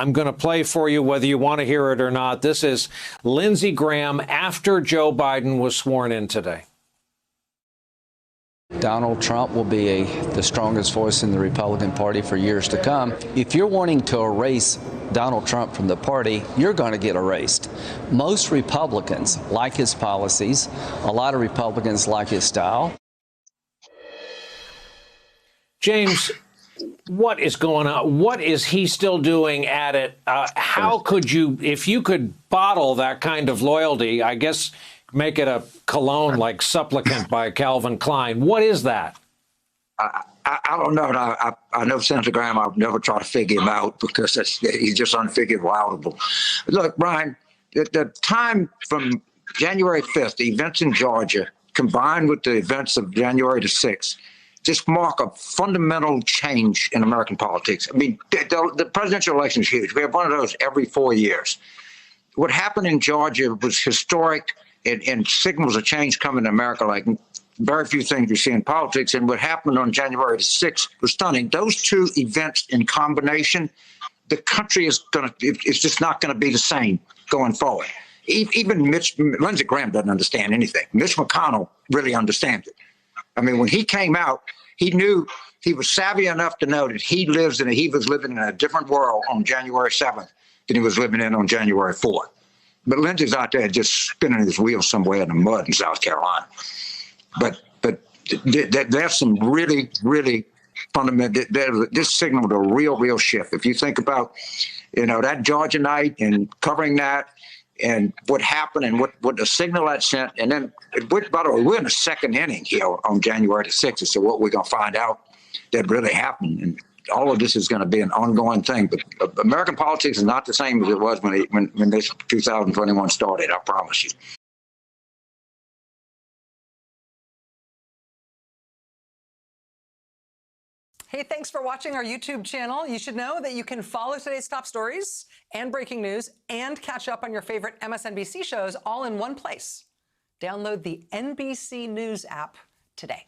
I'm going to play for you whether you want to hear it or not. This is Lindsey Graham after Joe Biden was sworn in today. Donald Trump will be the strongest voice in the Republican Party for years to come. If you're wanting to erase Donald Trump from the party, you're going to get erased. Most Republicans like his policies. A lot of Republicans like his style. James, what is going on? What is he still doing at it? How could you, if you could bottle that kind of loyalty, I guess make it a cologne like Supplicant by Calvin Klein. What is that? I don't know. I know Senator Graham. I've never tried to figure him out because he's just unfigurable. Look, Brian, the time from January 5th, the events in Georgia, combined with the events of January the 6th, just mark a fundamental change in American politics. I mean, the presidential election is huge. We have one of those every 4 years. What happened in Georgia was historic and signals a change coming in America like very few things you see in politics. And what happened on January the 6th was stunning. Those two events in combination, the country is it's just not going to be the same going forward. Even Lindsey Graham doesn't understand anything. Mitch McConnell really understands it. I mean, when he came out, he knew, he was savvy enough to know that he was living in a different world on January 7th than he was living in on January 4th. But Lindsey's out there just spinning his wheels somewhere in the mud in South Carolina. But there's some really, really fundamental, this signaled a real shift. If you think about, that Georgia night and covering that and what happened and what the signal that sent. And then, by the way, we're in the second inning here on January the 6th. So what we're going to find out that really happened. And all of this is going to be an ongoing thing. But American politics is not the same as it was when this 2021 started, I promise you. Hey, thanks for watching our YouTube channel. You should know that you can follow today's top stories and breaking news and catch up on your favorite MSNBC shows all in one place. Download the NBC News app today.